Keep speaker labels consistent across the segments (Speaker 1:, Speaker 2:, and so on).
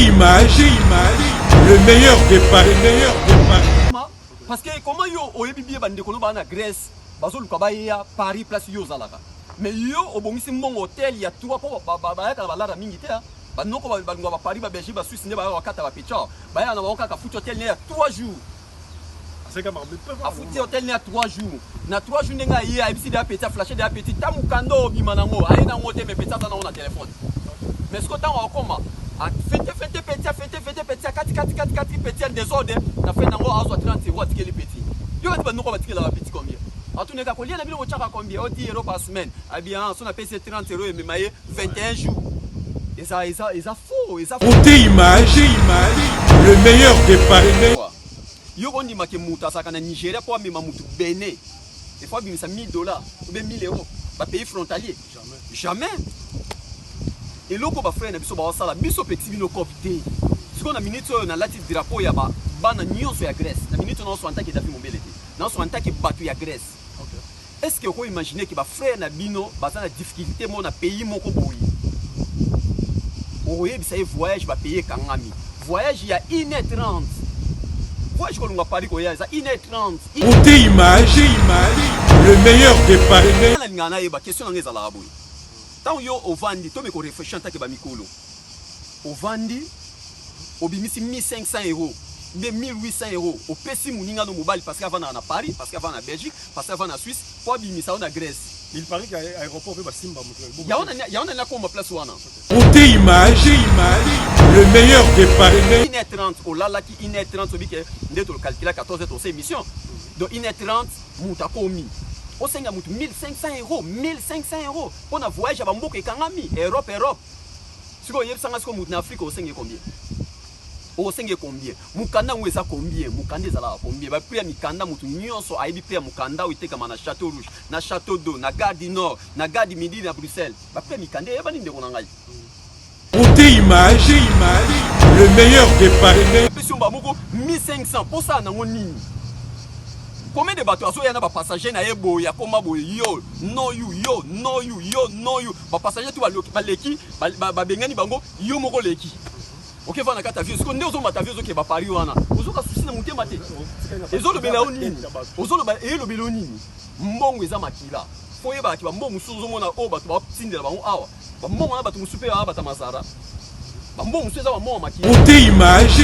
Speaker 1: Image, le meilleur des paris,
Speaker 2: Parce que comment yo oyebi bien bande kono ba na Grèce, bazo luka ba ya Paris place yo zalaka. Mais yo obongisi mon hôtel ya toi po ba ya kala la mingi te. Ba noko ba Paris ba Belgique ba Suisse ne ba wakata ba picha. Ba ya na ba ka futi hôtel ne ya 3 jours.
Speaker 3: C'est comme
Speaker 2: a futi hôtel ne ya 3 jours. Na 3 jours ndenga ya ibisi da petit flasher da petit tamukando bimanango. Ayi na ngote me petit na na téléphone. Mais ce que tant okoma fete kati petit désordre na fait nango azo 30 euros tikeli petit yo ba noko batikela ba petit combien atune ka kolia na bilo chaka combien 10 euros par semaine ah bien son appelle 30 euros et memaye 21 jours et ça faux
Speaker 1: côté image le meilleur des paris
Speaker 2: yo on dit ma ke muta saka na Nigeria pour mema mutu Bénin des fois bimisa $1000 ou bien 1000 euros ba pays frontalier jamais et loko ba frère na biso ba sala biso petit bino copté ce qu'on a minute na latif drapeau ya ba na nyonso ya Grèce na minute na so antaki dafi mobilité na so antaki batu ya Grèce est-ce que vous imaginez que ba frère na bino ba na difficulté mo na pays moko boyi oye bisa voyage ba payer kangami voyage ya 1h30 voyage ko lunga Paris ko ya 1h30
Speaker 1: côté image le meilleur des paris
Speaker 2: na ngana yeba question na ngeza la boyi. Tant yo ovandi to me ko réfléchir tant que ba mikolo ovandi obimisi 1500 euros de 1800 euros au pesi muninga no mobile parce qu'avant na Paris parce qu'avant na Belgique parce qu'avant na Suisse pour bimisa na Grèce
Speaker 3: il paraît qu'à l'aéroport peut ba simba mutu
Speaker 2: ya on na ko place wana
Speaker 1: côté image le meilleur des paris
Speaker 2: 1h30 au lala ki 1h30 obi ke ndeto calculer 14 heures émission donc 1h30 muta komi au senga mutu 1500 euros pour un voyage à Bambouk et Kangami Europe si vous yebsanga siko mutu na Afrique au senga combien au senga combien mukanda ngweza combien mukanda ezala combien ba prix ya mikanda mutu nyonso aibi prix ya mukanda uiteka na Château Rouge na Château d'Eau na Gare du Nord na Gare du Midi na Bruxelles ba prix ya mikanda yeba ninde ko ngai
Speaker 1: côté image le meilleur des paris
Speaker 2: question ba moko 1500 pour ça na nini. Combien de bateaux sont na ba passager na yebo ya koma boy yo no you ba passager tu ba leki ba bengani bango yo moko leki OK va na kata vie ko ndezo mata vie zo ke ba Paris wana ozoka susi na mutema te ezo lo bela onini ozo lo ba lo bela onini mbongo eza makila foye ba ki ba mbongo suzo mona o ba ba tindela bango awa ba mbongo na ba tu musupe awa ba tamasara ba mbongo suzo ba mbongo makila
Speaker 1: côté image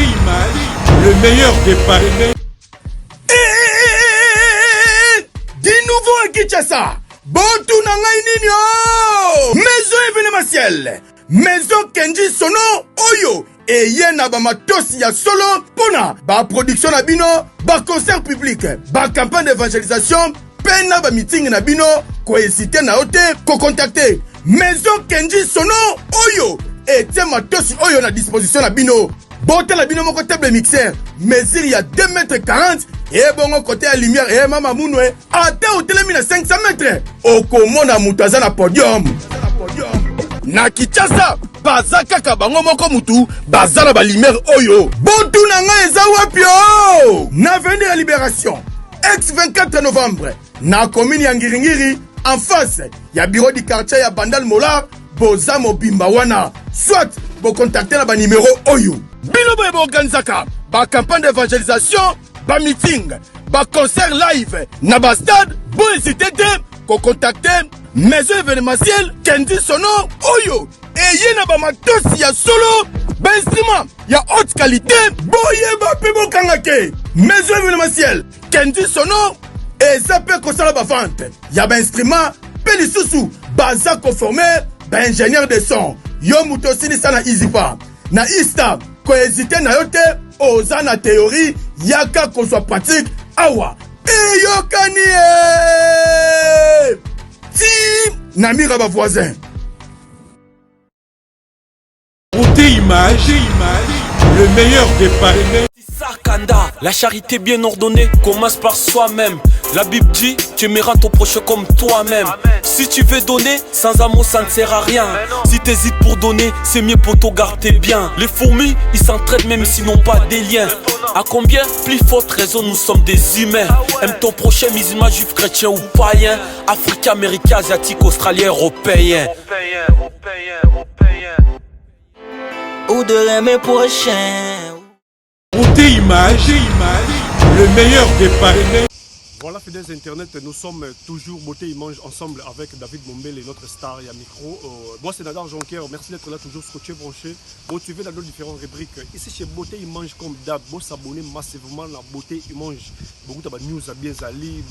Speaker 1: le meilleur des paris
Speaker 4: Kinshasa, Bontu nangai nini maison événementielle, maison Kenji Sono Oyo, et yena ba matosi ya solo pona ba production na bino, ba concert public, ba campagne d'évangélisation, pena ba meeting na bino, ko hésiter na ote, ko contacter maison Kenji Sono Oyo, et tie matosi oyo na disposition na bino. Bote la bino moko table mixeur, mesure ya 2,40 m. Et bon côté à lumière et mama mounoué ata hotelemi na 500 mètres okomona mutu aza na podium na Kinshasa baza kaka bango moko mutu baza na ba lumière oyo bontu na nga eza wapi na avenir ya Libération ex 24 novembre na commune ya Ngiringiri en face ya bureau du quartier ya Bandal Molar boza mobimba wana soit bo contacter na ba numéro oyo bino boye bo organizaka ba campagne d'évangélisation ba meeting, ba concert live, na ba stade, bon hésiter ko contacter maison événementielle Kenji Sono Oyo. Et yena ba matosi ya solo, ba instrument ya haute qualité, boye ba pebo kangake. Maison événementielle Kenji Sono et ça peut consala ba vente. Ya ba instrument, pe lisusu, baza conformé, ba ingénieur de son. Yo mutosini sana izipa. Na ista, ko hésiter na yote. Oza na théorie yaka qu'on soit pratique awa eyokani ti namira ba voisin
Speaker 1: côté image le meilleur des paris
Speaker 5: Sakanda, la charité bien ordonnée commence par soi-même. La Bible dit, tu aimeras ton prochain comme toi-même. Si tu veux donner, sans amour ça ne sert à rien. Si t'hésites pour donner, c'est mieux pour te garder bien. Les fourmis, ils s'entraident même s'ils n'ont pas des liens. À combien plus forte raison nous sommes des humains. Aime ton prochain musulman, juif, chrétien ou païen. Africain, américain, asiatique, australien, européen.
Speaker 6: ou de mes prochains.
Speaker 1: Beauté image, le meilleur des paris.
Speaker 3: Voilà, fidèles Internet, nous sommes toujours Beauté Image ensemble avec David Mombele, notre star et à micro. Moi, c'est Nadar Jonker. Merci d'être là, toujours scotché, branché, motivé dans nos différentes rubriques. Ici, chez Beauté Image, comme d'hab, vous s'abonnez massivement à Beauté Image. Beaucoup de news à bien zali,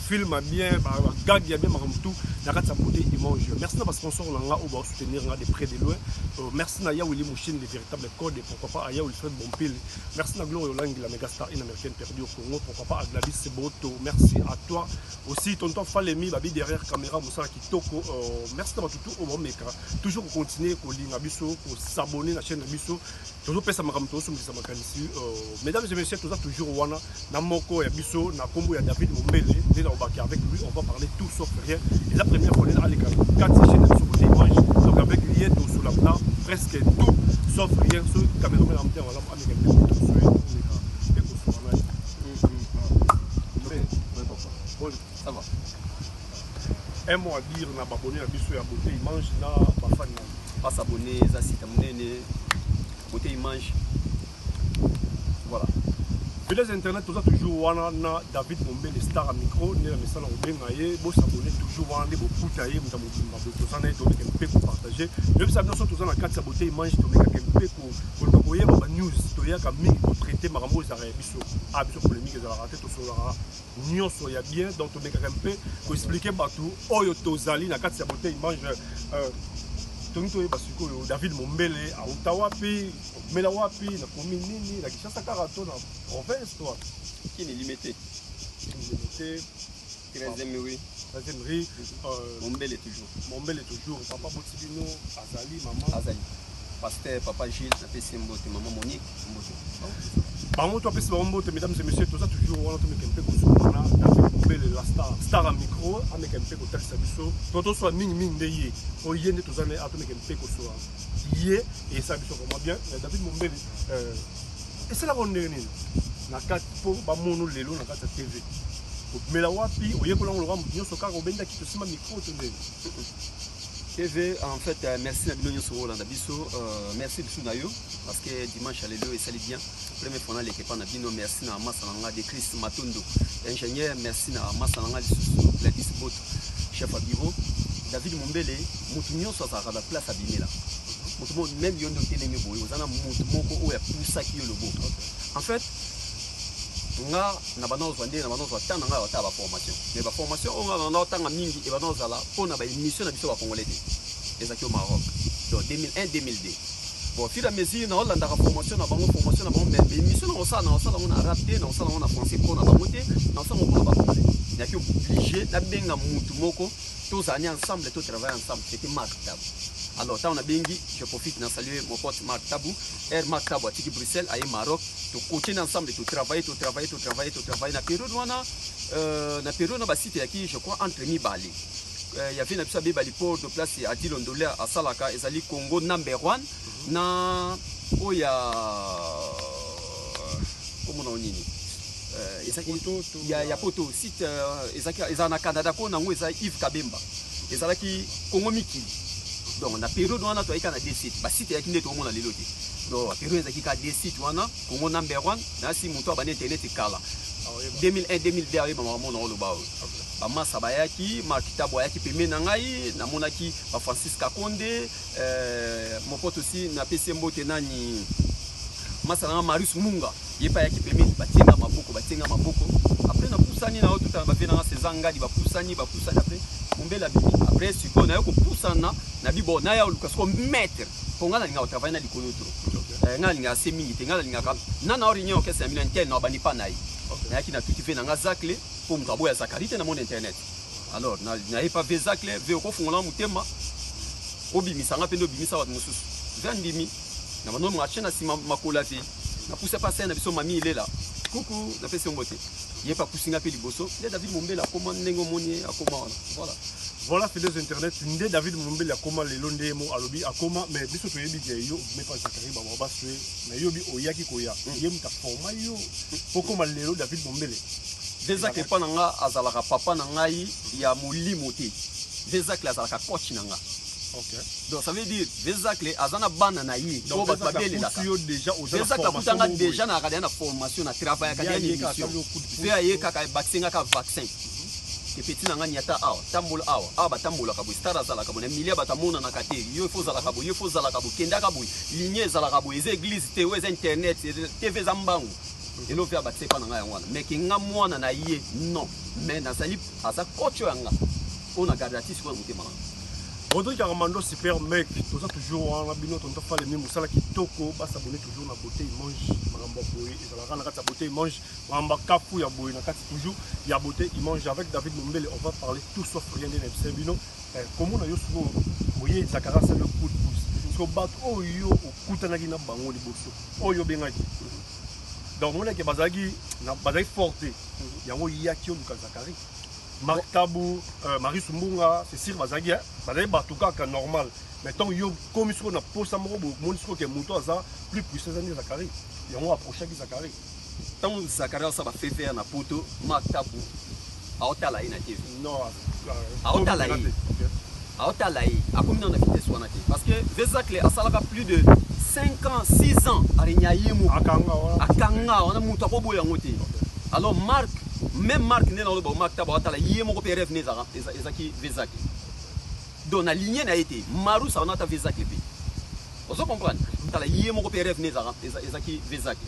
Speaker 3: film à bien, gag à bien, tout. N'arrête sa Beauté Image. Merci à nos sponsors, on va soutenir de près de loin. Merci à Willy Mouchine, les véritables codes, et pourquoi pas à Wilfred Bompil. Merci à Gloria Lang, la méga star in-américaine perdue au Congo. Pourquoi pas à Gladys Seboto. Merci à toi aussi, tonton Falemi, Babi derrière caméra, Moussa Kitoko. Merci d'avoir tout au bon mec. Toujours continuer à lire Nabiso, pour s'abonner à la chaîne Nabiso. Toujours faire ça, mesdames et messieurs, toujours Wana, Namoko et Abiso, Nakombo et David Mombele. Avec lui, on va parler tout sauf rien. Et la première fois, on est à l'écran. 4 chaînes sur Beauté Image. Donc avec lui, tout sous la plat, presque tout sauf rien. Ce caméraman en terre, on va avec
Speaker 2: ça va.
Speaker 3: Un mot à dire, on a abonné à Bissou et à Beauté Image, na bafan.
Speaker 2: Pas s'abonner, ça c'est terminé. Beauté Image. Voilà.
Speaker 3: Les Internet, tout ça toujours wana na David Mombele star à micro, né la message en bien gaillé, bon s'abonner toujours wana des beaucoup taillé, nous avons tout ça n'a été un peu pour partager. Même ça nous sommes tous en 4 Beauté Image, tu mets un peu pour voyer ma news, tu y a comme mille pour traiter maramo ça Bisso, ah Bisso polémique ça raté tout sur la news soya bien, donc tu mets un peu pour expliquer partout, oh yo tozali na 4 Beauté Image. David Mombele à Ottawa, puis Melawapi, la commune Nini, la Kishasa Karato, la province, toi.
Speaker 2: Qui est limité.
Speaker 3: Limité.
Speaker 2: 13e rue.
Speaker 3: 13e rue.
Speaker 2: Mombele toujours.
Speaker 3: Mombele toujours. Papa Botibino, Azali, maman.
Speaker 2: Azali. Pasteur, papa Gilles, maman Monique.
Speaker 3: Par contre, mesdames et messieurs, tout ça toujours, on a un peu de la star à micro, avec un peu de texte à biso. Tout soit ming de yé. Au yé, tout ça, avec un peu de soit yé, et ça, biso, comment bien. David Mombele, et c'est là qu'on est. Na 4 pour Bamono Lelo, na 4 TV. Mais la wapi, au yé, pour l'on le so car au benda qui te sima micro,
Speaker 2: TV, en fait, merci à Bino sur Roland Dabiso, merci Bissou Nayo, parce que dimanche, alléluia, et ça bien. Premier fois, l'équipe en Abino, merci à Massananga de Chris Matondo, ingénieur, merci à Massananga de Gladys Bot, chef à bureau. David Mombele, Moutounion soit à la place à Bimela. Même Yondo Télémé Boy, on a Moutoumoko ou Poussa qui est le beau. En fait, on a une formation. Mais la formation, on a autant de mingi et on a une mission à Congolais. Et ça qui au Maroc. Donc 2001-2002. Bon, fil à mesure, on a la formation, on a une formation, mais mission, on a raté, on a français, on a monté, on a pas. Il y a qui obligé, on a bien Moutoumoko, tous années ensemble, tous travailler ensemble. C'était Marc Tabou. Alors, on a bengi, je profite de saluer mon pote Marc Tabou. Marc Tabou à Tiki Bruxelles, à Maroc. Tu continues ensemble, tu travailles. Na période, na période, on a cité qui, je crois, entre mi-Bali. Il y avait une petite Bali port de place à Dilondolé, à Salaka, et Zali Congo number 1. Na, oh, il y a. Comment on dit? Il y a Poto, site, ils ont un Canada, on a Yves Kabemba. Ils ont qui Congo Miki. Donc, la période où on a des sites, bah, site qui n'est au monde à l'île. Donc, la période où on a des sites, on a Congo number 1, là, si mon toit va internet et Kala. 2001-2002, arrive à mon nom, le bas. Bama Sabayaki, Marc Taboyaki, Pemé Nangaï, Namonaki, Francis Kakonde, mon pote aussi, n'a PC Mbotenani, Masana Marius Munga, Yepayaki Pemé, Batinga Maboko. Après, on a poussani, on a tout un bafé dans ces angadi, poussani, après. Après, si on a un poussana, on a dit bon, on a un maître. On a un travail dans l'école. On a un semi, on a un réunion qui est un militaire, on a un panaï. On a qui n'a tout fait dans un zacle pour me travailler à sa qualité dans mon internet. Alors, on n'a pas fait zacle, on a fait un moutema. Obimi, ça n'a pas de bimisa à Moussous. Vendimi, on a un machin à Sima Makolafi. On a poussé passer, on a vu son mamie, il est là. Coucou, on a fait son beauté. Il n'y a pas poussé un peu de bosso. Il y a David Mombele à comment négomonier, à comment. Voilà.
Speaker 3: Voilà, fidèles Internet, une David Mombele à comment les Londés à lobby, à comment, mais biso to yebi yo, mais pas Zakari Baba Sué, mais yobi Oyaki Koya, yem ta forma yo, pour comment les David Mombele.
Speaker 2: Déjà que pendant azalaka papa nangai ya mulimote. Déjà que azalaka coach nanga. Donc ça veut dire Vezakle azana bana na yi.
Speaker 3: Donc déjà aux
Speaker 2: Vezakle déjà na radio na formation na travail ka ni émission. Veye kaka vaccin ka vaccin. Que petit na ngani ata awa tambola awa ba tambola ka bu stara zala ka bu na milia batamona na kateri yo fo zala ka bu kenda ka bu ligne zala ka bu les églises te wez internet TV zambangu. Et l'on fait abattre pas dans la mais qui n'a moins na yé non mais na sali à sa coach yanga on a gardé artiste pour monter malin
Speaker 3: Rodrigue Armando super mec tout ça toujours on a bino tonto fa les mêmes sala qui toko ba s'abonner toujours na beauté il mange maramba boy et ça la rendre sa beauté il mange maramba kapu ya boy na kati toujours il y a beauté il mange avec David Mombele on va parler tout sauf rien de n'importe bino comment on a yo souvent voyez Zakara c'est le coup de pouce so bat oyo okutanaki na bango liboso oyo bengaki donc on est que bazagi na bazagi forte yango yaki o Lucas Zakari Marc Tabou Marie Sumbunga c'est sûr bazagi bazagi batuka ka normal mais tant yo comme sur na posa moko mon disco que moto za plus puissant que Zakari yango approcher ki Zakari
Speaker 2: tant Zakari ça va faire na poto Marc Tabou aotala ina TV
Speaker 3: non
Speaker 2: aotala aotala akomi na vitesse wana te parce que Vezakle asalaka plus de 5 ans, 6 ans, Akanga, on a monté au bout alors Marc, même Marc n'est dans le bon Marc Tabac, il y a mon père venu Ezaki Vezakle. Donc la ligne a été Marou, ça on a ta Vezakle. Vous comprenez? Il y a mon père venu Ezaki Vezakle.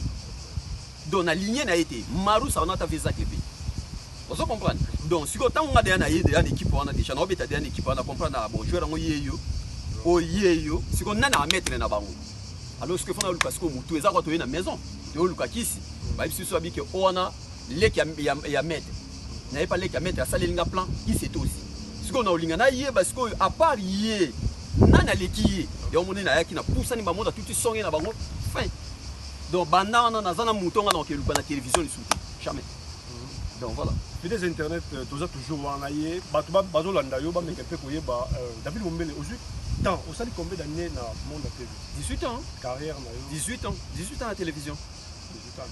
Speaker 2: Donc la ligne a été Marou, ça on a ta Vezakle. Vous comprenez? Donc si on a des équipes, on a déjà une équipe, on a compris, bon, joueur en yeyo, si on a un maître na bango. Alors ce que font Lucas ko mutu eza ko to na maison te o Lucas kisi ba biso so abike ona leki ya maître na pas leki ya maître asali linga plan kisi to aussi ce qu'on a olinga na yé parce que à part yé nana leki yé et on na yaki na poussa ni ba monde tout songe na bango fin donc banana na zana mutonga na ke Lucas na télévision ni souti jamais donc voilà
Speaker 3: des internet toujours wana yé bazo landa yo ba meke pe ko yeba David Mombele aujourd'hui tant au sali combien d'années dans le monde de la TV
Speaker 2: 18 ans
Speaker 3: carrière
Speaker 2: 18 ans à la télévision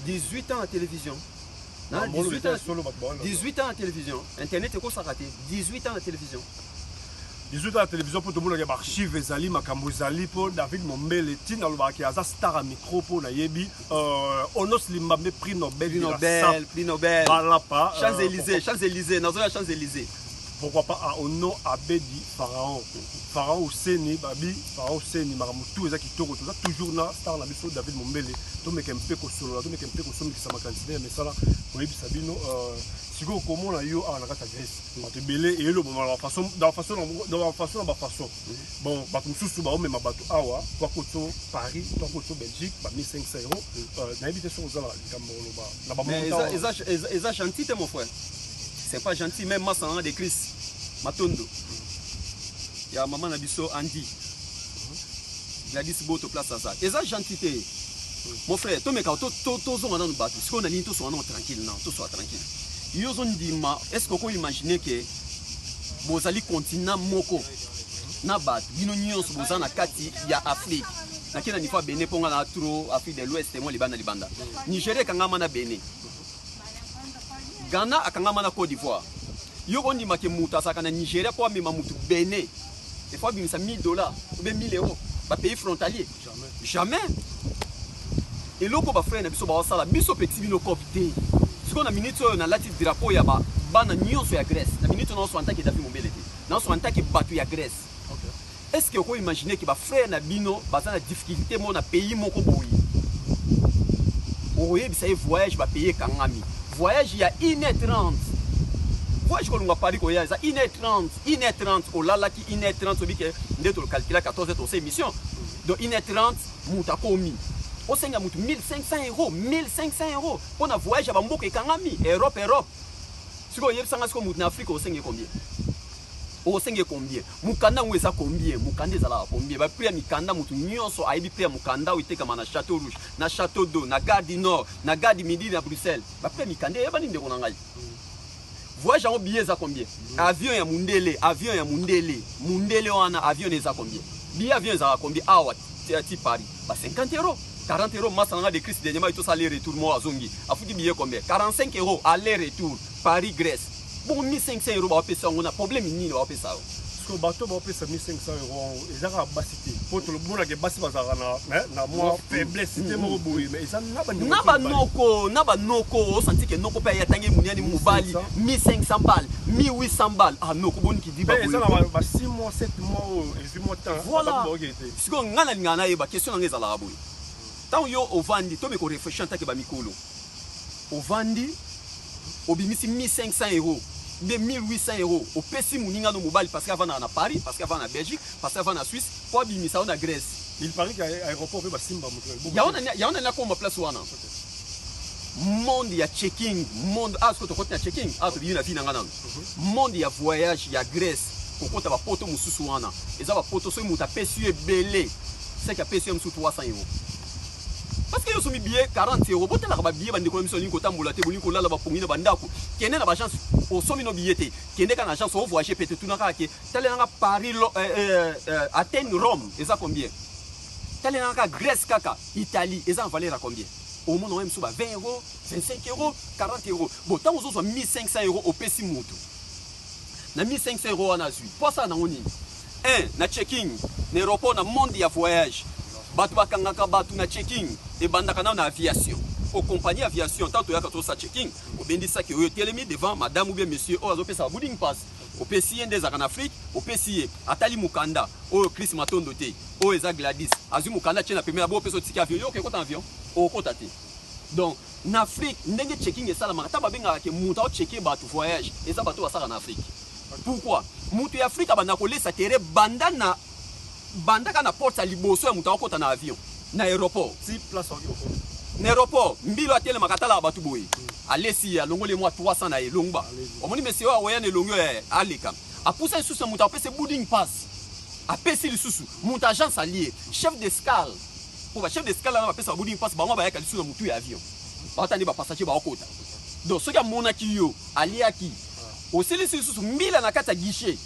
Speaker 2: 18 ans à la télévision 18 ans à la télévision internet est quoi ça raté 18 ans à la télévision
Speaker 3: 18 ans à la télévision pour tout le monde qui archive ezali makambo ezali pour David Mombele tina lo ba ki aza star à micro pour na yebi Onos Limbambe prix Nobel
Speaker 2: Champs-Élysées dans la Champs-Élysées
Speaker 3: pourquoi pas à Ono Abedi Pharaon Seni Babi Pharaon Seni Maramutu ezaki toko tout ça toujours na star na biso David Mombele to meke mpe ko solo to meke mpe ko somi kisama kantina mais ça là oyebi sabino siko comment na yo a na kata Grèce ba te belé et le moment la façon bon ba kumsusu ba o mema bato awa kwa koto Paris to koto Belgique ba 1500 € na habité sur zala kamolo ba na ba
Speaker 2: mais eza gentil mon frère c'est pas gentil même moi ça en de Chris Matondo il y a maman Nabiso Andy Gladys Boto place à ça eza gentillité mon frère to meka to zo na battu ce qu'on a ligne to so tranquille non to so tranquille yo zo ndima est-ce qu'on peut imaginer que bozali continent moko na battu bino nyonso bozana kati ya Afrique na kina ni fa Benin ponga na trop Afrique de l'Ouest mo libanda Nigeria kangama na Benin Ghana akangama na Côte d'Ivoire yo kondi make muta saka na Nigeria kwa mema mutu Benin il faut bimisa $1000 ou bien 1000 €. Ba pays frontalier. Jamais. Et loko ba frère na biso ba sala biso petit bino copité. Ce qu'on a minute na latif drapeau ya ba bana nyonso ya Grèce. Na minute non so antaki David Mombele. Non so antaki batu ya Grèce. Est-ce que vous imaginez que ba frère na bino ba na difficulté mo na pays moko boyi. Oye bisa voyage ba payer kangami. Voyage ya 1h30. Voyage ko lunga Paris ko ya za 1h30 o lala ki 1h30 so bike ndeto le calculer 14 heures c'est émission. Donc 1h30 muta komi. O senga mutu 1500 €, pour na voyage ba mboka kangami Europe. Siko yebsanga siko mutu na Afrique o senga combien? O senga combien? Mukanda ngweza combien? Mukanda zala combien? Ba prix ya mikanda mutu nyonso aibi prix ya mukanda uiteka na Château Rouge, na Château d'Eau, na Gare du Nord, na Gare du Midi na Bruxelles. Ba prix ya mikanda yeba ni ndeko ngai. Voyage en billet za combien? Avion ya Mundele wana avion za combien? Billet avion za combien? Awa ti Paris. Ba 50 €, 40 €, masanga de Christ dernièrement tout ça aller-retour moi azongi. Afuti billet combien? 45 € aller-retour Paris Grèce. Bon 1500 € ba pesa on a problème nini ba pesa.
Speaker 3: que bateau va payer 1500 €. Ils ont basité. Pour tout le monde qui basse na moi faiblesse c'était mon boui mais ils ont
Speaker 2: naba noko senti que noko paye tangi muniani mobali 1500 balles 1800 balles ah noko boni qui dit ba
Speaker 3: ils ont 6 mois 7 mois et 8 mois de temps
Speaker 2: voilà parce que ngana ngana yeba question ngeza la boui tant yo ovandi to me ko réfléchir tant que ba mikolo ovandi obimisi 1500 €. De 1800 €. Au PC Mouninga no mobile parce qu'avant à Paris, parce qu'avant à Belgique, parce qu'avant à Suisse, pour bimisa en Grèce.
Speaker 3: Il paraît qu'à l'aéroport va Simba.
Speaker 2: Il y a on a comme place wana. Monde il y a checking, monde ah ce que tu connais checking, ah tu viens la vie nangana. Monde il y a voyage, il y a Grèce. Pour compte va poto mususu wana. Et ça va poto so muta PC belé. C'est qu'à PC sous 300 €. Parce que yo somi billet 40 €. Bote la ba billet bande ko émission linko tambola te bolinko la ba pongina bandako. Kene na ba chance au somi no billet te. Kene ka na chance au voyager peut-être tout na ka ke. Tele na Paris Athènes Rome, et ça combien? Tele na Grèce kaka, Italie, et ça en valeur à combien? Au monde même sous 20 €, 25 €, 40 €. Bon, tant aux autres 1500 € au PC moto. Na 1500 € en Asie. Pour ça na oni. Na checking, na aéroport na monde ya voyage. Batu bakangaka batu na checking et bandaka na aviation. Au compagnie aviation tant toyaka to sa checking, au bendisa ke oyo telemi devant madame ou bien monsieur o azo pesa boarding pass. Au PCN des en Afrique, au PCA Atali Mukanda, au Chris Matondo te, au Eza Gladys, Azu Mukanda tient la première bo peso ticket avion, OK quoi avion, au kotate. Donc en Afrique, ndenge checking et ça la mata babenga ke muta o checker batu voyage, et ça bato ça en Afrique. Pourquoi? Mutu Afrique abana ko lesa terre bandana bandaka na porte à liboso ya muta okota na avion na aéroport
Speaker 3: si place
Speaker 2: na aéroport mbilo atele makatala batu boye alesi ya longole moi 300 na elongba omoni monsieur wa wayane longo aleka apusa susu muta pese boarding pass apesi lisusu muta agence allié chef d'escale pour ba chef d'escale na pesa boarding pass ba mo ba yaka lisusu na mutu ya avion ba tandi ba passager ba okota donc soki monaki yo aliaki osili lisusu mbila na kata guichet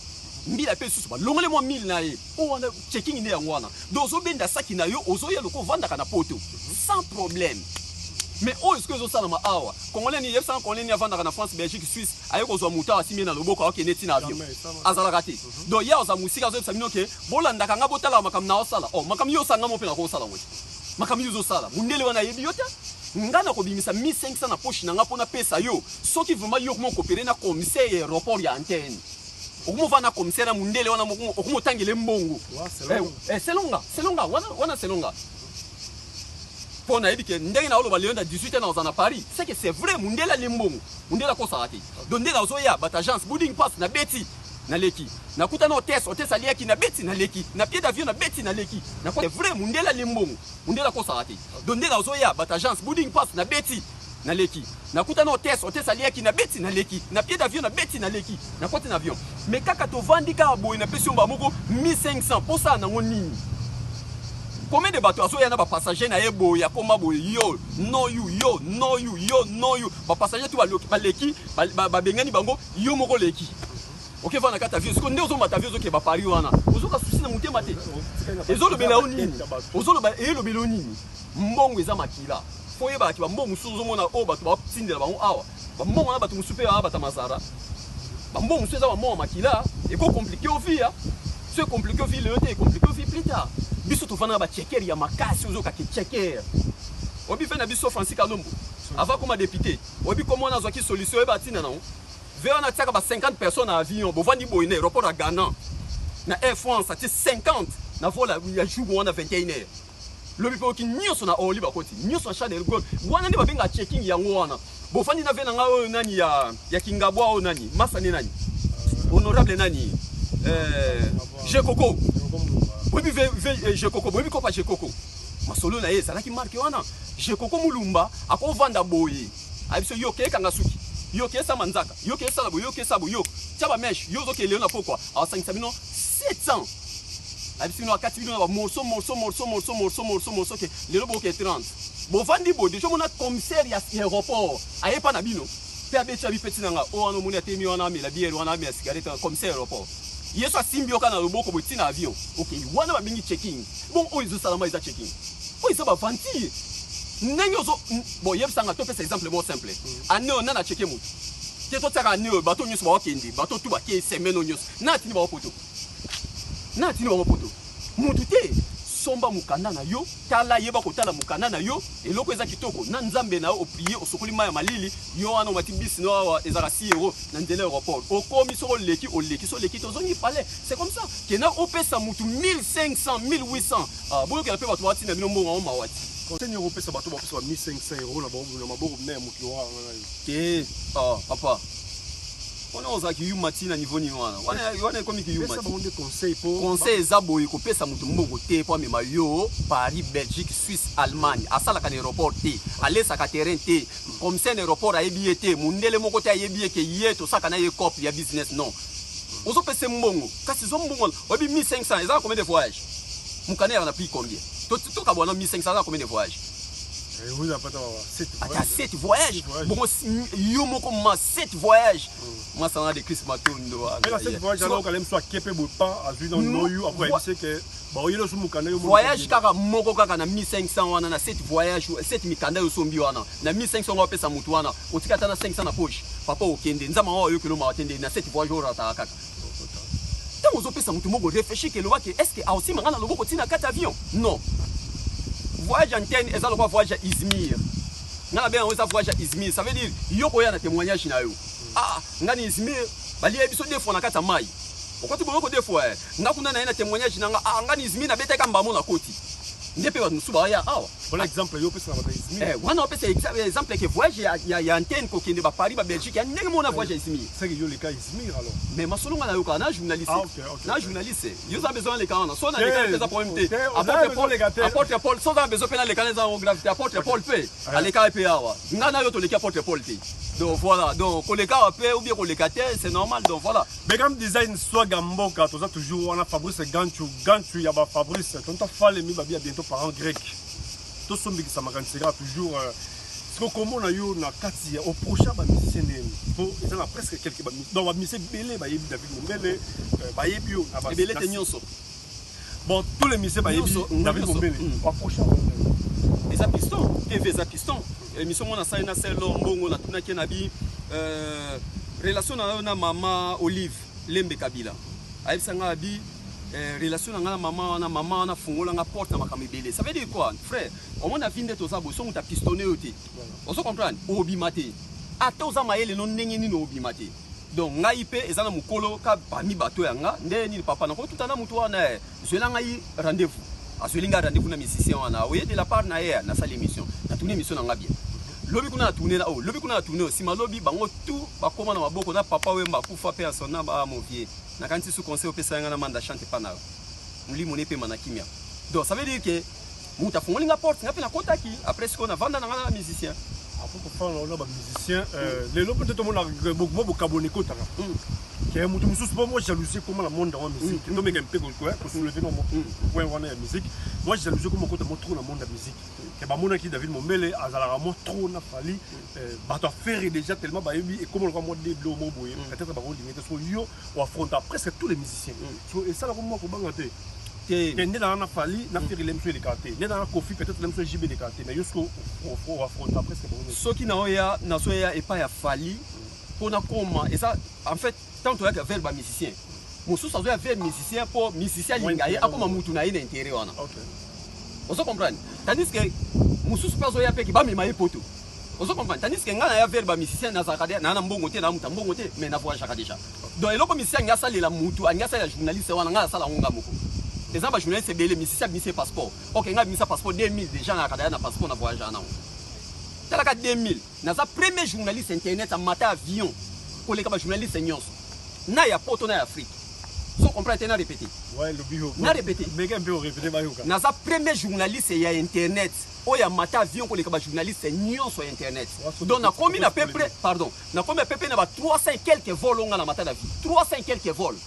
Speaker 2: mbila pe susu ba longole mo 1000 na ye o wana checking ne yango wana dozo benda saki na yo ozo ya loko vanda kana poto sans problème mais oh est-ce que zo sala ma awa congolais ni yebsa congolais ni vanda kana France Belgique Suisse ayeko zo muta asimi na loboko ok neti na avion azala kati donc ya oza musika zo sabino ke bolanda kanga botala makam na osala oh makam yo sanga mo pe na ko sala ngwe makam yo zo sala mundele wana yebi yota ngana ko bimisa 1500 na poche na ngapona pesa yo soki vraiment yo ko coopérer na commissaire aéroport ya antenne okumova na commissaire mundele wana okumotangele mbongo selonga wana selonga pour na ebike ndenge na oloba Léon da 18 ans na Paris c'est que c'est vrai mundela limbongo mundela ko sarati donc ndela ozoya bat agence boarding pass na beti na leki na kuta na hôtesse aliaki na beti na leki na pied d'avion na beti na leki na ko c'est vrai mundela limbongo mundela ko sarati donc ndela ozoya bat agence boarding pass na beti na leki na kuta na hôtesse aliaki na beti na leki na pied d'avion na beti na leki na kote na avion mais kaka to vandika boy na pesi mba moko 1500 pour ça na nini combien de bateaux aso yana ba passager na yebo ya koma boy yo no you ba passager tu ba leki ba bengani bango yo moko leki OK va na kata avion ce qu'on ndezo mata avion zo ke ba Paris wana ozo ka susi na mutema te ezo lo bela onini ozo lo ba elo bela onini mbongo eza makila foye ba ki ba mbongo suzo mona o ba to ba tindela bango awa ba mbongo na ba to musupe awa ba tamazara ba mbongo suzo ba mbongo makila et ko compliqué au vie c'est compliqué au vie le est compliqué au vie plus tard biso to fana ba checker ya makasi ozo ka ki checker obi fe na biso Francis Kalombo avant comme député obi comment on a zoki solution e ba tina na vers na tsaka ba 50 personnes à avion bo vandi boyne aéroport à Ghana na Air France ça 50 na vola ya jour on a 21h lobi pe ki nyonso na oli ba koti nyonso cha de gol wana ndi ba benga checking yango wana bo fandi na vena nga nani ya Kingabwa o nani masane nani honorable nani Jekoko obi Jekoko obi ko pa Jekoko masolo na ye ça ki marque wana Jekoko mulumba ako vanda boye abiso yo ke kanga suki yo ke sa manzaka yo ke sa labo yo ke sa bo yo taba mesh yo zo ke leona pourquoi a 500 millions 700 abisino a 4 millions morceau ke le lobo ke 30 bo vandi bo de mona commissaire ya aéroport aye pa na bino pe abecha bi petit nanga o wana moni atemi wana me la bière wana me cigarette commissaire aéroport yeso simbio kana loboko bo tina avion OK wana ba bingi checking bon o izo salama iza checking o izo ba vanti nenyozo bon yebsanga to pesa exemple mo simple ane on na checker mutu te to tsaka ane bato nyuso ba okende bato tu ba ke semaine nyuso na tini ba opoto na tini bango poto mutu te somba mukanda na yo tala yeba kotala mukanda na yo eloko eza kitoko na nzambe na yo oprie osokoli maya malili yo wana omati bisi no awa ezaka 6 € na nzela aéroport okomi soko oleki so leki tozongi palais c'est comme ça kena opesa mutu 1500 1800 boyo kela pe bato batina bino mbongo ngo mawati
Speaker 3: conseil européen bato bapesa 1500 € na maboko na mutu wa
Speaker 2: ke papa on a osaki yumati na niveau ni wana wana komi ki yumati
Speaker 3: ba conseil pour
Speaker 2: conseil eza boye kopesa mutu mbongo te po amema yo Paris Belgique Suisse Allemagne asalaka na aéroport te alesaka terrain te comme ça na aéroport ayebi te mundele moko te ayebi ke ye to saka na ye copie ya business non ozo pesa mbongo kasi zo mbongo obi 1500 eza combien de voyages mukane na prix combien to ka bona 1500 eza combien de voyages
Speaker 3: oui n'a pas
Speaker 2: 7 voyages bon yo moko ma 7 voyages moi ça a des Chris Matondo
Speaker 3: mais la 7 voyages alors quand même soit kepe bopa a vu dans noyu après c'est que ba oyelo sumukana yo
Speaker 2: voyage kaka moko kaka na 1500 wana na 7 voyages 7 mikanda yo sombi wana na 1500 ngo pesa mutu wana otikata na 500 na poche papa okende nzama wa yo kilo ma atende na 7 voyages ora ta kaka tant ozo pesa mutu moko réfléchir que le wa que est-ce que a aussi mangana loboko tina 4 avions non voyage antenne eza lokwa voyage à Izmir ngana bien oza voyage à Izmir ça veut dire yoko ya na témoignage na yo ngani Izmir bali ebiso defo na kata mai okoti boloko defo ngakuna na témoignage na ngani Izmir na beteka mbamo na koti ndepe ba nusuba ya awa
Speaker 3: voilà exemple yo pesa na ba Izmir
Speaker 2: wana opesa exemple que voyage ya antenne ko kende ba Paris ba Belgique ya ndenge mona voyage à Izmir
Speaker 3: c'est que yo le cas Izmir alors
Speaker 2: mais masolonga na yo kana journaliste na journaliste yo za besoin les kana so na les kana pesa problème te apporte Paul so za besoin pena les kana za gravité apporte Paul pe ale ka pe awa ngana yo to le apporte Paul te donc voilà donc ko le ka pe ou bien ko le kate c'est normal donc voilà
Speaker 3: mais comme design soit gamboka to za toujours on a Fabrice Ganchu ya ba Fabrice tonto fale mi ba bientôt parents grec to sombi ki samakantsika toujours ce qu'on a eu na kati au prochain ba musicien pour ils ont presque quelques ba donc ba musicien belé ba yebi David Mombele ba yebi yo na ba
Speaker 2: belé tenyoso
Speaker 3: bon tous les musiciens ba yebi David Mombele au prochain
Speaker 2: les pistons TV za piston émission mona sa na selo mbongo na tuna ke na bi relation na mama Olive Lembe Kabila aibisanga bi relation na maman na fungola nga porte na makami belé ça veut dire quoi frère au moins na vinde to za bo so muta pistonné oti on se comprendre obimate ata oza mayele no ndenge ni no obimate donc ngai pe ezana mukolo ka bami bato yanga nde ni papa na ko tutana mutu wana zwela ngai rendez-vous azwelinga rendez-vous na musicien wana oye de la part na ye na salle émission na tourner émission na nga bien lobi kuna tourner na lobi kuna tourner si malobi bango tout bakoma na maboko na papa wemba kufa pe asona ba mon vieux na kanti sous conseil opesa nga na manda chante pana muli moni pe manakimia donc ça veut dire que muta fongolinga porte nga pe na kotaki après ce qu'on a vanda na nga musicien
Speaker 3: après pour faire là ba musicien les lobi peut-être mon beaucoup caboni kotaka que mutu mususu pas moi jalousie comment la monde dans la musique donc mais un peu quoi pour soulever non point on est musique moi jalousie comment côté trop dans le monde de la musique que ba mona ki David Mombele azala mo trop na fali ba to faire déjà tellement ba et comment le moi de lo mo boye peut-être ba limiter so yo ou affronter presque tous les musiciens so et ça là comment ko bangaté que ne na fali na faire les monsieur les quartiers ne na Kofi peut-être les monsieur JB les quartiers mais jusqu'au au affronter presque
Speaker 2: ce qui na oya na so ya et pas ya fali pour na comment et ça en fait tant que ya verbe musicien mususu azo ya verbe musicien pour musicien lingaye akoma mutu na ina intérêt wana
Speaker 3: OK
Speaker 2: on se comprend tandis que mususu pazo ya peki ba mema epoto on se comprend tandis que ngana ya verbe musicien na zakade na mbongo te na muta mbongo te mais na voyage déjà donc eloko musicien nya salela mutu anya sala journaliste wana ngala sala ngonga moko les amba journaliste belé musicien bise passeport OK nga bise passeport 2000 déjà na kada na passeport na voyage na talaka 2000 na za premier journaliste internet en matin avion pour les journalistes nyonso na ya poto na Afrique so comprendre na répéter
Speaker 3: ouais le bio
Speaker 2: na répéter
Speaker 3: mais un peu répéter ba yoka
Speaker 2: na za premier journaliste ya internet o ya matin avion pour les journalistes nyonso internet donc na combien à peu près pardon na combien à peu près na ba 300 quelques vols on a na matin d'avion 300 quelques vols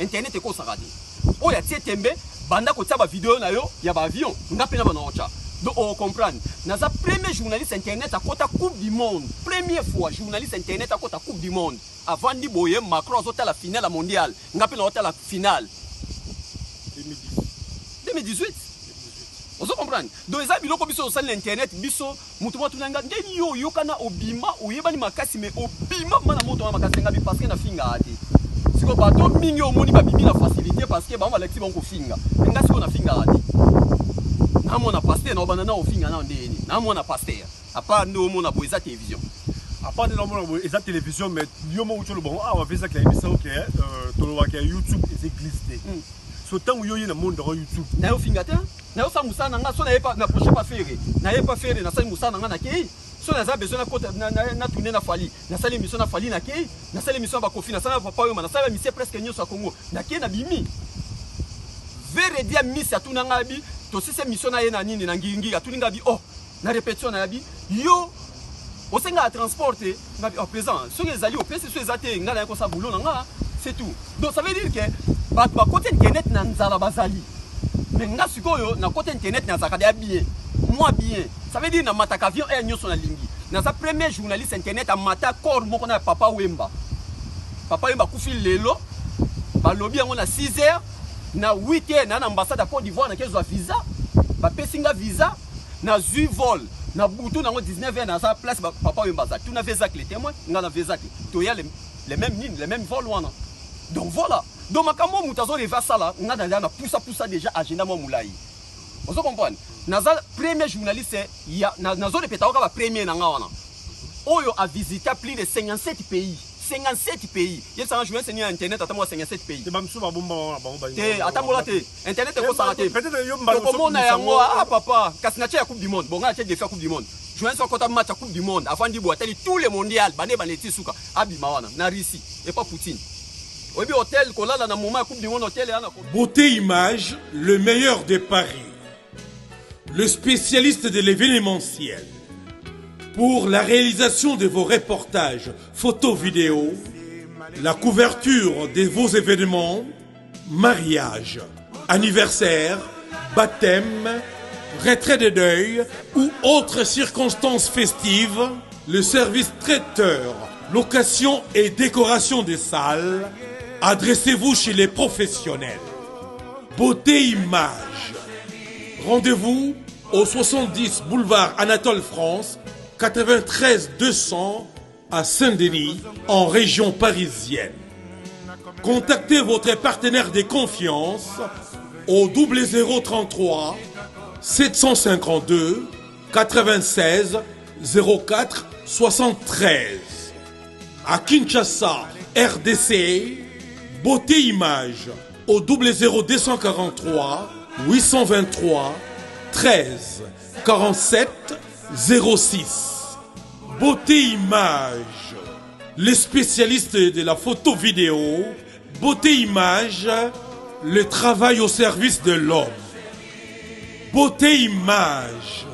Speaker 2: internet ko saradi o ya tietembe banda ko taba vidéo na yo ya ba avion ngapena ba na ocha. Donc on comprend. Dans la premier journaliste internet à côté Coupe du Monde, première fois journaliste internet à côté Coupe du Monde. Avant de boyer Macron à la finale mondiale. On appelle la finale. 2018. On se comprend. Donc ça biloko biso sur l'internet biso mutu mutu nanga ndeni yo kana obima oyeba ni makasi mais obima mana moto na makasi ngabi parce que na finga ati. siko bato mingi omoni babibi na facilité parce que bango balexi bango kofinga nga siko na finga radi namona pasteur na obana na ofinga na ndeni namona pasteur apa ndo omona bo eza télévision
Speaker 3: apa ndo omona bo eza télévision mais yo mo utolo bon ah wa visa ka émission que to wa ka YouTube et église té so tango yo na monde de YouTube
Speaker 2: na yo finga te na yo sa musana nga so na yepa na projet pas faire na yepa faire na sa musana nga na kei so na za besoin na kota na tourner na fali na sala émission na fali na kei na sala émission ba kofi na sala papa yo na sala mission presque nyoso Congo na kei na bimi vere dia miss ya tuna ngabi to sise mission na ye na nini na ngingi ya tuninga bi oh na répétition na yabi yo osenga a transporter ngabi au présent so ezali au PC so ezate ngala ko sa boulot nga c'est tout donc ça veut dire que ba côté internet na nzala bazali mais nga sikoyo na côté internet na zakada bien moi bien ça veut dire na mataka avion e nyoso na lingi na sa premier journaliste internet a mata corps moko na papa Wemba kufi lelo ba lobby yango na 6h na 8h na ambassade à Côte d'Ivoire na kezo visa ba pesinga visa na zui vol na butu na 19h na sa place papa Wemba za tu na visa les témoins nga na visa to ya les mêmes vols wana donc voilà donc makamo mutazo reva sala nga na poussa déjà agenda mo mulai vous comprenez naza premier journaliste ya nazo répéter ka premier na nga wana oyo a visité plus de 57 pays 57 pays. Il y a un journaliste sur internet, attends moi 57 pays. Attends-moi là, internet est quoi ça? Comment on a papa, Kasnache à Coupe du Monde, bon, on a fait des Coupe du Monde. Journaliste en compte match à Coupe du Monde, avant de boire tous les mondiales, Bané Souka, Abimawana, Narissi, et pas Poutine. Oui, hôtel, qu'on a dans le moment Coupe du Monde, hôtel,
Speaker 1: Beauté Image, le meilleur de Paris. Le spécialiste de l'événementiel. Pour la réalisation de vos reportages, photos, vidéos, la couverture de vos événements, mariage, anniversaire, baptême, retrait de deuil ou autres circonstances festives, le service traiteur, location et décoration des salles, adressez-vous chez les professionnels. Beauté Image. Rendez-vous au 70 boulevard Anatole France, 93 200 à Saint-Denis, en région parisienne. Contactez votre partenaire de confiance au 0033 752 96 04 73. À Kinshasa, RDC, Beauté Image au 00243 823 13 47 06. Beauté Image, les spécialistes de la photo vidéo. Beauté Image, le travail au service de l'homme. Beauté Image,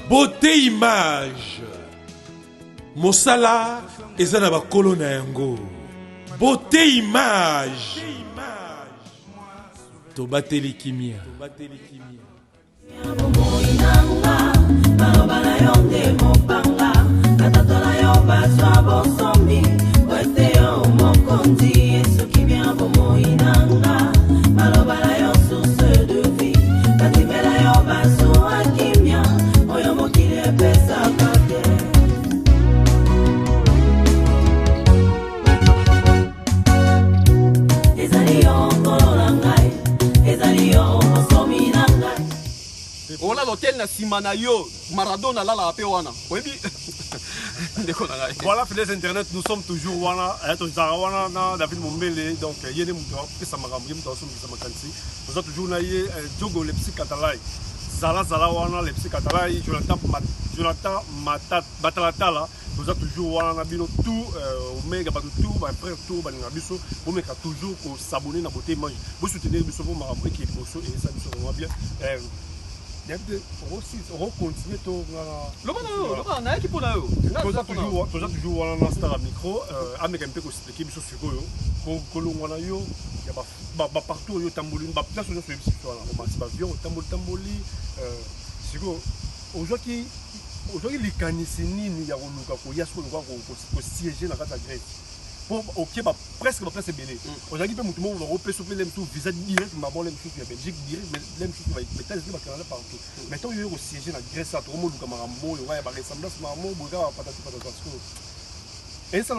Speaker 1: Beauté Image. Mosala ezana kolona yango. Beauté Image. Tobateli kimia.
Speaker 2: On a l'hôtel na Simana yo Maradona là la wana.
Speaker 3: Voilà, fidèles internet, nous sommes toujours wana na David Mombele donc yene muto que ça m'a ramené muto ça m'a kansi. Nous sommes toujours na ye Djogo le psychatalai. Zala wana le psychatalai Jonathan Batalata là. Nous sommes toujours wana na bino tout omega ba tout ba frère tout ba na biso bo meka toujours ko s'abonner na Beauté Image. Bo soutenir biso pour marambo qui est biso et ça biso vraiment bien. On continue tout.
Speaker 2: On a équipe là.
Speaker 3: Toujours on a star à micro. Avec un peu de équipe sur Fugoyo. Kolongwana yo. Il y a partout yo tambouli. Bah place on a fait ici voilà. On marche pas bien. Tamboli. Sigo. Aujourd'hui les canisini ni ya onuka ko yasko ko siéger na kata Grèce. Ok, bah, presque c'est belé. Aujourd'hui, tout le monde va repérer sur les visa direct, mais bon, les choses de Belgique direct, mais les choses va être métal, c'est pas partout. Maintenant, il y a au siège dans Grèce, à tout le monde, comme Marambo, il y a des ressemblances, Marambo, Boga, patati patata. Et ça,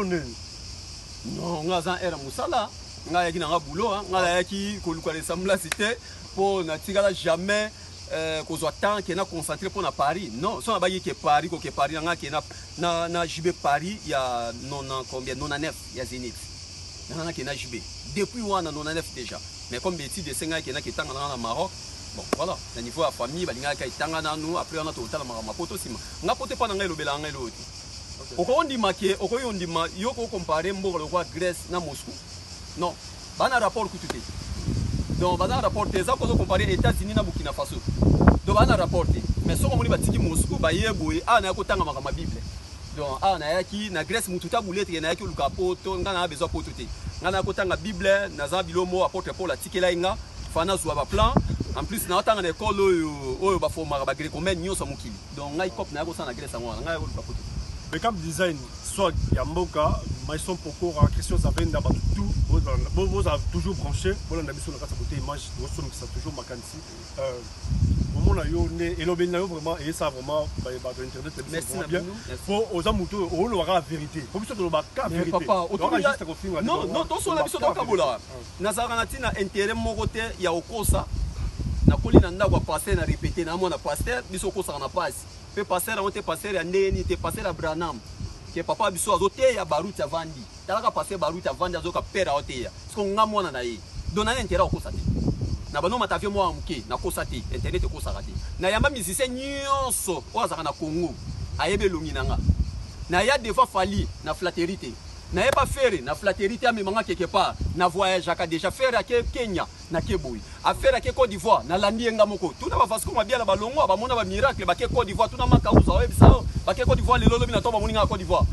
Speaker 2: Non, nga za era musala. Nga yaki na nga boulot, nga yaki koluka ressemblance c'était pour na tigala jamais qu'on soit tant qu'il na concentré pour na Paris. Non, si on a baillé que Paris, que Paris nga qui na JB Paris, il y a combien 99, il y a Zénith. Nga qui na JB. Depuis on a 99 déjà. Mais comme bêtise de 5 ans qui na qui tanga na Maroc. Bon, voilà, le niveau de la famille, balinga qui tanga na nous après on a total ma poto sima. Nga pote pas na ngelo belanga l'autre. On dit maqué, on dit ma yo ko comparer mboko le roi Grèce na Moscou. Non, bana rapport ku tuté. Donc bana rapport ça ko comparer États-Unis na Burkina Faso. Donc bana rapport mais so ko moni batiki Moscou ba yeboye ana ko tanga ma Bible. Donc ana yaki na Grèce mututa boulette na yaki luka poto ngana na besoin poto té. Ngana ko tanga Bible na za bilomo apôtre Paul atikela inga fana zwa ba plan. En plus na tanga na école oyo ba forma ba grec comme nyoso mukili. Donc ngai cop na ko sana Grèce ngwana ngai ko luka poto.
Speaker 3: Mais comme design, soit Yamboka, Maïson Poko, Christian Savenda, tout, vous avez toujours branché, vous avez sur la carte de image, vous avez toujours marqué ici. Au moment où on est, et l'obénio vraiment, et ça vraiment, dans l'internet, c'est bien. Pour aux amouteux, on aura la vérité. Pour que ce soit la vérité.
Speaker 2: Papa, non, non, ton son la biso Kabola. Nazaranati na intérêt mon côté, il y a au kosa. Na koli na ndako passer na répéter na mona passer, biso kosa na passe. Pe passer on te passer ya ndeni te passer à Branham ke papa biso azote ya baruti ya vandi talaka passer baruti ya vandi azoka pera oteya siko ngamona na ye dona intérêt okosa te na bano matavio mo amuke na kosa te internet kosa te na yamba musicien nyonso ozaka na Congo ayebe longi nanga na ya des fois fali na flatterie te na yeba faire na flatterie te amemanga quelque part na voyage aka déjà faire à Kenya na Keboui affaire à Côte d'Ivoire na landi nga moko tout na ba fasiko mabia la balongo ba mona ba miracle ba Côte d'Ivoire tout na makauza webisa ba Côte d'Ivoire le lolo bina to ba moninga Côte d'Ivoire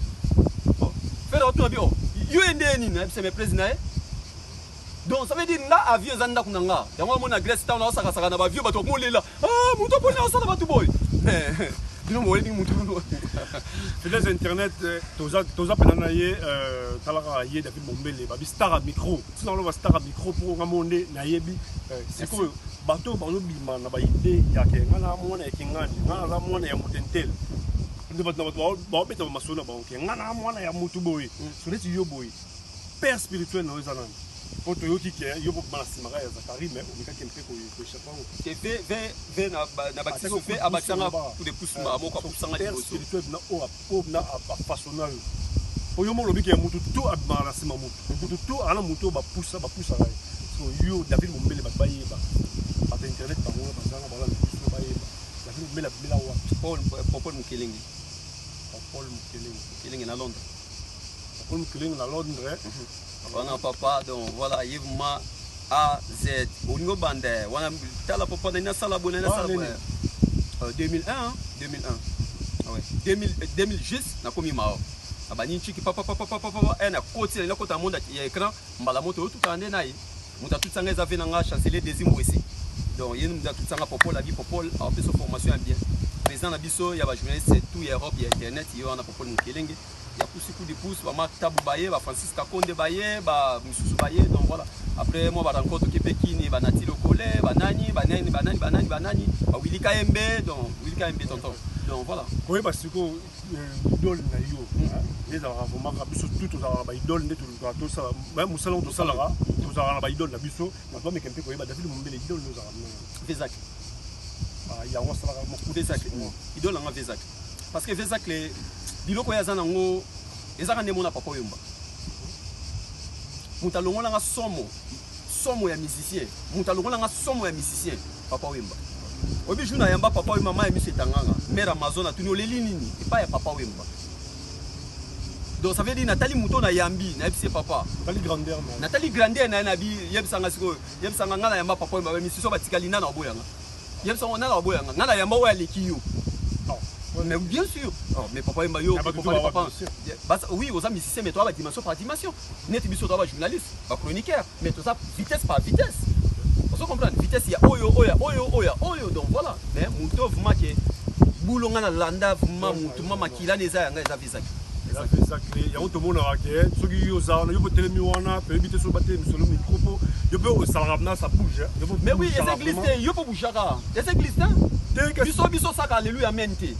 Speaker 2: faire tout na bio yo endeni na c'est mes président donc ça veut dire nga avion zanda kunanga yango mona Grèce town na saka saka na ba vieux ba to molela ah muto pona osala ba tu boy
Speaker 3: les internet, toza penana ye talara ye David Mombele babi star à micro. Sinon on va star à micro pour ngamonde na yebi. C'est quoi bateau bazo bima na ba idée ya ke ngana mona ekingani ngana mona ya mutentel. Ndio ba beta masona ba ke ngana mona ya mutu boy. Soneti yo boy. Père spirituel na ozana. Quand tu as dit que Masimara et Zakari, mais on a quelqu'un qui est chapeau.
Speaker 2: C'est fait na bâti se fait abatanga pour des pouces mamo quoi pour sanga
Speaker 3: de spirituel na o na façonnal. Pour yo mo lobi ke mutu tout abana sima mutu tout ana mutu ba poussa là. So yo David Mombele ba baye ba internet ba mo ba sanga ba la poussa ba ye. David Mombele bila wa
Speaker 2: Paul Mukelengi na Londres.
Speaker 3: Paul Mukelengi na Londres.
Speaker 2: Wana papa donc voilà Yvma A Z Olingo Bande wana tala papa na sala bona na sala 2001 ah ouais 2000 juste na komi mao abani chiki papa na côté na côté monde ya écran mbala moto tout ande nayi muta tout sanga za vena nga chanceler des imwesi donc yenu muta tout sanga popo la vie popo a fait sa formation bien président na biso ya ba journaliste tout Europe ya internet yo na popo Mukelengi ya pousse coup de pouce ba Matabu baye ba Francis Kakonde baye ba Misusu baye donc voilà après moi ba rencontre Kepekini ba Natilo Kole ba nani ba Willy KMB donc Willy KMB tonton donc voilà
Speaker 3: oui parce que idole na yo les vraiment biso tout za ba idole ndeto to ça même musalon to salara to za ba idole na biso na ba mekempe ko ba David Mombele idole no za
Speaker 2: Vezak
Speaker 3: ya wa salara mo
Speaker 2: Vezak idole nga Vezak parce que Vezak les biloko ya zana ngo ezaka ndemo na papa oyomba mutalongola nga somo ya musicien mutalongola nga somo ya musicien papa oyomba obi juna yamba papa oyomba mama emiso etanganga mère Amazon atuni oleli nini epa ya papa oyomba donc ça veut dire Nathalie Mouton na yambi na yebise papa Nathalie grandeur na nabi yebisanga siko yebisanga ngala yamba papa oyomba musicien batikali na boyanga yebisanga na boyanga ngala yamba oya lekiyo. Mais bien sûr. Oh, mais papa Mayo, papa. Oui, aux amis, mais toi, dimension par dimension. Net biso toi, journaliste, pas chroniqueur, mais tout ça vitesse par vitesse. Vous comprenez? Vitesse, il y a oyo. Donc voilà. Mais Mouto, vous marquez. Boulonga na landa, vous m'avez makila neza yanga eza Vezak.
Speaker 3: Il y a tout le monde à qui ceux qui osent, il y a télé miwana, peut éviter ce bâtiment sur le micro. Il peut au salamna ça bouge.
Speaker 2: Mais oui, les églises, il peut bouger. Les églises, biso saka alléluia mente.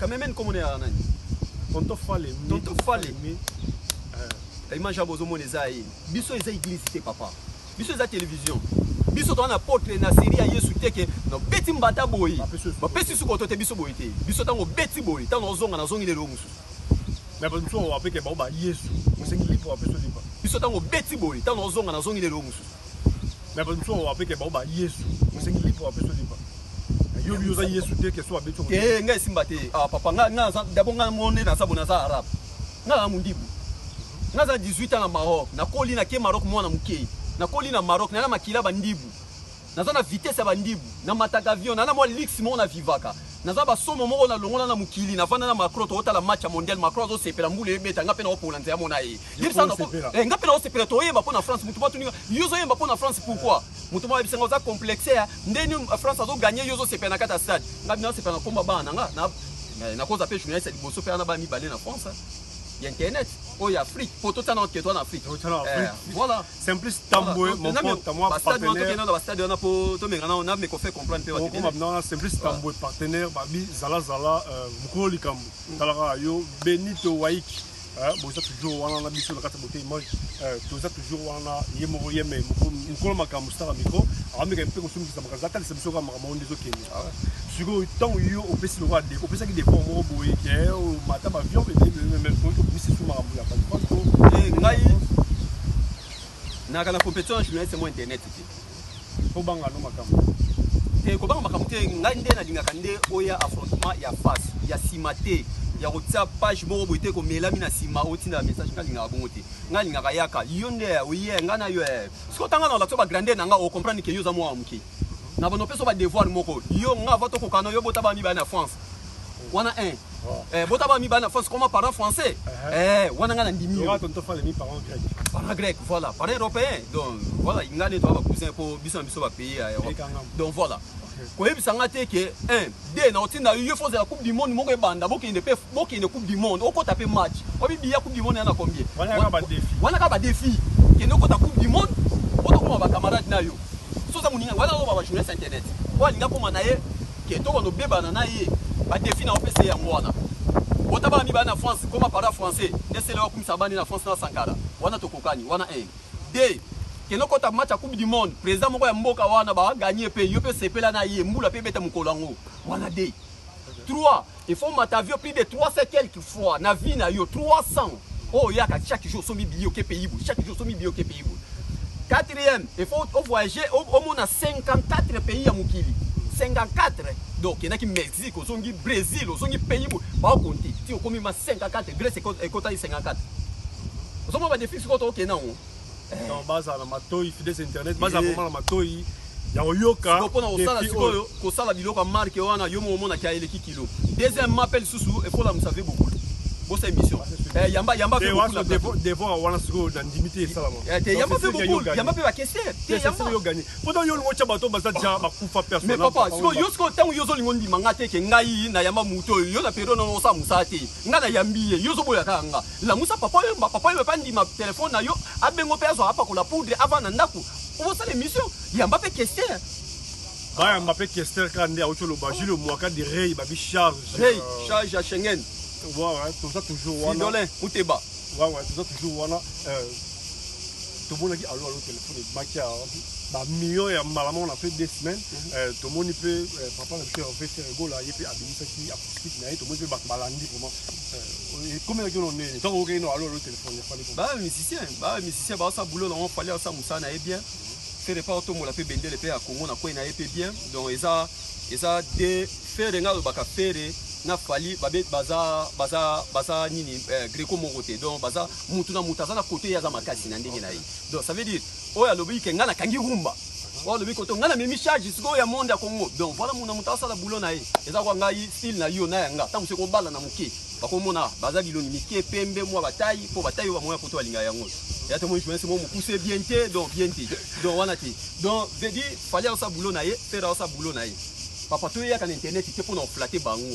Speaker 2: Quand même comme on est à Nani.
Speaker 3: Tonto Fale.
Speaker 2: image ya bozo moneza ye biso eza église te papa biso eza télévision biso to na portrait na série ya Yesu teke no beti mbata boyi ba pesi su ko to te biso boyi te biso tango beti boyi tango ozonga na zongi lelo musu
Speaker 3: mais ba nso wa peke ba Yesu musengi lipo wa peso lipa
Speaker 2: biso tango beti boyi tango ozonga na zongi lelo musu
Speaker 3: mais ba nso wa peke ba Yesu musengi lipo wa peso lipa yo yo za Yesu te ke so abeto
Speaker 2: ke ngai simba te ah papa nga d'abord nga monde na sabona za arabe nga mundibu nga za 18 ans na Maroc na koli na ke Maroc mwana muke na koli na Maroc na makila bandibu naza na vitesse ya bandibu na mataka avion na mwa lix mo na vivaka naza ba somo moko na longola na mukili na vanda na Macron to otala match mondial Macron zo sepela mbule ebeta nga pena opola nzea mona ye nga pena osepela to yeba pona France mutu batu yo zo yeba pona France pourquoi mutu ba bisenga za complexe ya ndeni France azo gagner yo zo sepela na kata stade nga bina sepela komba bana nga na koza pe journaliste liboso pe na ba mi balé na France il y a internet oh il y a Afrique pour tout ça dans en Afrique voilà
Speaker 3: simplice tamboué mon pote moi partenaire
Speaker 2: dans stade on a pour to menga on a me ko fait comprendre pe wa
Speaker 3: on maintenant simplice tamboué partenaire babi zala mukolo likambo talaka yo Benito Waiki bon ça toujours wana na biso na kata bote image tout ça toujours wana yemo yeme mukolo makambo star micro ameka mpe ko sumi kisama zaka le biso ka makambo ndezo kenya siko tant yo opesi le roi de opesa ki des fonds mo boye ke o mata ba avion même pour opesi sous makambo ya pas
Speaker 2: ngai na kana compétition journaliste mo internet te
Speaker 3: ko banga no makambo
Speaker 2: ko banga makambo te ngai nde na lingaka nde oya affrontement ya face ya simate ya rotia page moko boite ko melami na sima otinda message ngalinga bongo te ngalinga kayaka yo nde oye ngana yo siko tanga na la ba grandeur na nga o comprendre que yo za mo amuki na bono peso ba devoir moko yo nga va to ko kana yo bota ba mi ba na France wana bota ba mi ba na France comment parler français wana nga na ndimi
Speaker 3: yo tonto fa les mi parents grecs
Speaker 2: parents grecs voilà parents européens donc voilà ngane to ba cousin pour biso ba pays donc voilà ko yebisanga te ke de na otinda yo faut la coupe du monde moko ebanda bokende coupe du monde okota pe match obibi ya coupe du monde na combien wana ka ba défi ke no kota coupe du monde otokoma ba camarade na yo so za muninga wana lo ba journaliste internet walinga koma na ye ke to kono bebana na ye ba défi na opese ya mwana otaba mi ba na France comment parler français laissez-le comme ça bani na France na Sankara wana tokokani wana de keno kota match à coupe du monde président moko ya mboka wana ba gagner pe yo pe sepela na ye mbula pe beta mukolango wana de 3 il faut matavio plus de 300 quelques fois na vie na yo 300 oh yaka chaque jour so mi billet au pays chaque jour so mi billet au pays 4e il faut voyager au moins à 54 pays ya mukili 54 donc il y en a qui Mexique au zongi Brésil au zongi pays ba compter ti o komi ma 54 Grèce et kota 54 so mo ba défi ko to okay na on
Speaker 3: non baza na matoi fidèle internet baza vraiment na matoi ya oyoka
Speaker 2: ko pona osala sikoyo ko sala biloko marque wana yo mo mona kia eleki kilo deuxième m'appelle susu et faut la vous savez beaucoup bo sa émission yamba fait beaucoup
Speaker 3: devant wana siko na ndimité salama
Speaker 2: yamba fait beaucoup yamba fait ba question
Speaker 3: yamba yo gagner pendant yo ngocha bato baza déjà ba kufa personne
Speaker 2: mais papa siko yo siko tango yo zo lingondi mangate ke ngai na yamba muto yo na pero no sa musate nga na yambiye yo zo boya kanga la musa papa yo pandi ma téléphone na yo abengo peso apa ko la poudre avant na ndaku on va ça l'émission yamba fait question
Speaker 3: ba yamba fait question kande a ocholo ba jilo mwaka de rey ba bi charge
Speaker 2: à Schengen
Speaker 3: ouais tout ça toujours
Speaker 2: wana Idolin Uteba
Speaker 3: ouais tout ça toujours wana tout le monde qui allo téléphone makia ba million ya malama on a fait 2 semaines tout le monde peut papa le faire fait rigolo là et puis abimisa qui acoustique na tout le monde peut balandi vraiment comment que on est tant OK non allo téléphone
Speaker 2: ba musicien ba ça boulot on fallait ça musana et bien faire pas auto mo la pe bende le pe à Congo na ko na et bien donc eza de faire nga ba ka faire na fali babe baza nini greco mongote donc baza mutu na mutaza na côté ya za makasi na ndenge na yi donc ça veut dire oya lobi ke ngana kangi rumba oya lobi ko to ngana memi charge siko ya monde ya Congo donc voilà muna mutasa la boulot na yi eza kwa ngai style na yo na yanga tangu se ko bala na muke bakomona baza biloni mike pembe mwa bataille po bataille wa moya koto alinga yango ya te mo jouer c'est mo pousser bien te donc wana ti donc veut dire fallait ça boulot na yi faire ça boulot na yi papa to ya kan internet te pour non flatter bango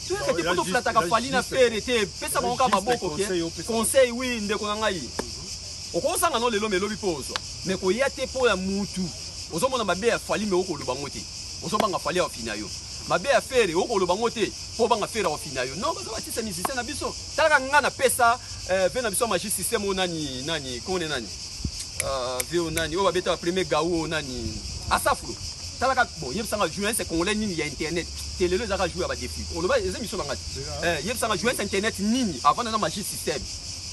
Speaker 2: tu es que pour flatter ka fali na faire te pesa bango ka maboko ke conseil oui ndeko na ngai okosanga no lelo melobi pozo mais ko ya te po ya mutu ozomona mabe ya fali me okolo bango te ozobanga fali ya fina yo mabe affaire okoloba ngote po banga affaire ofina yo non baza batisa musicien na biso talaka nga na pesa ve na biso magie système nani kone nani vio nani o babeta premier gaou nani asafro talaka bon yebsanga juin c'est congolais nini ya internet télé les aka jouer ba défi oloba les émissions banga yebsanga juin c'est internet nini avant na magie système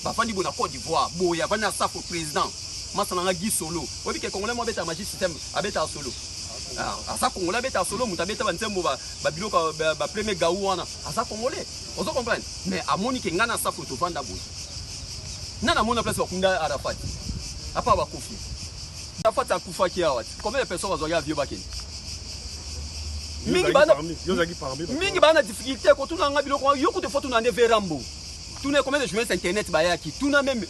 Speaker 2: ba fandi bona Côte d'Ivoire boya avant na asafro président masana nga gi solo obi ke congolais mo beta magie système abeta solo asa congolais beta solo mutabeta bantembo ba biloko ba premier gaou wana asa congolais ozo comprendre mais amoni ke ngana asafro to vanda boy nana mona place bakunda Arafat apa ba kofi Arafat akufa ki awat combien de personnes ont vieux bakeni mingi bana difficulté ko tuna nga biloko yoko de photo na ne verambo tuna combien de joints internet bayaki tuna même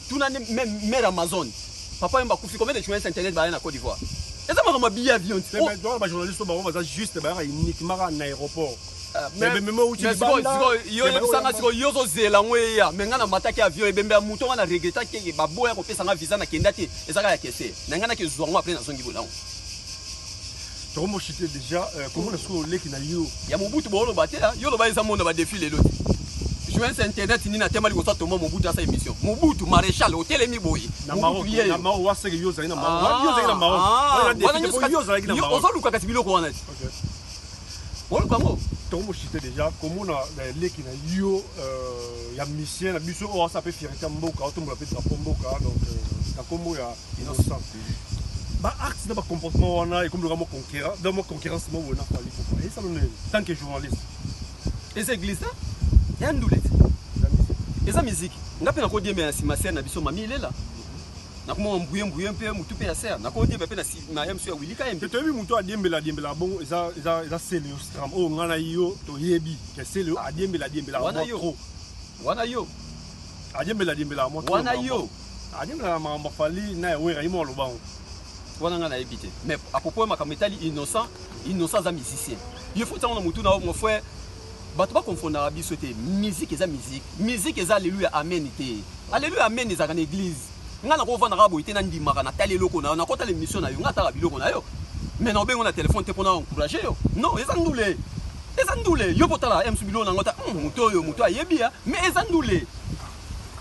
Speaker 2: mer Amazon papa mba kufi combien de joints internet bayaki na Côte d'Ivoire eza ma billet avion
Speaker 3: mais toi ba journaliste ba va juste ba uniquement en aéroport mais même où tu
Speaker 2: yo sanga siko yo zo zela ngweya menga na mataki avion ebembe ya muto wana regreta ke ba boya ko pesa nga visa na kenda te ezaka ya kese nanga na ke zwango après na zongi bolango
Speaker 3: Comment chiter déjà comment est-ce que les qui na yo
Speaker 2: ya mobutu bolo batela yo lo ba eza monde ba défilé l'autre joins internet ni na tema liko sa tomo mobutu asa émission mobutu maréchal hôtel mi boyi
Speaker 3: na Maroc wa se yo za na Maroc yo za na Maroc yo za na Maroc
Speaker 2: ozo luka kasi biloko wana
Speaker 3: OK
Speaker 2: wolo kamo
Speaker 3: comment chiter déjà comment na les qui na yo ya mission na biso o ça peut faire mboka auto mo la peut drapeau mboka donc ta como ya innocent ba acte ba comportement wana et comme le ramo conquérant dans mon concurrence mo wona kwa lipo et ça non tant que journaliste
Speaker 2: et c'est glisse ya ndoulet et ça musique ngapi na ko die mais sima na biso mami ilela na ko mbuye mpe mutu pe ya ser na ko die pe na na yemso ya wilika yembe
Speaker 3: to yebi mutu adiembela bon eza sele yo stram o ngana yo to yebi ke sele yo adiembela
Speaker 2: wana yo
Speaker 3: adiembela mo
Speaker 2: wana yo
Speaker 3: adiembela ma fali na wera imo lo bango
Speaker 2: wana ngana ebité mais à propos ma kametali innocent za musicien il faut tanga mutu na mon frère bato ba confondre biso te musique eza alléluia amen te alléluia amen eza kana église ngana ko vanda rabo ite na ndimaka na taleloko na kota l'émission na yo ngata biloko na yo mais na bengo na téléphone te pona encourager yo non eza ndule yo potala MC bilo na ngota muto ayebi ya mais eza ndule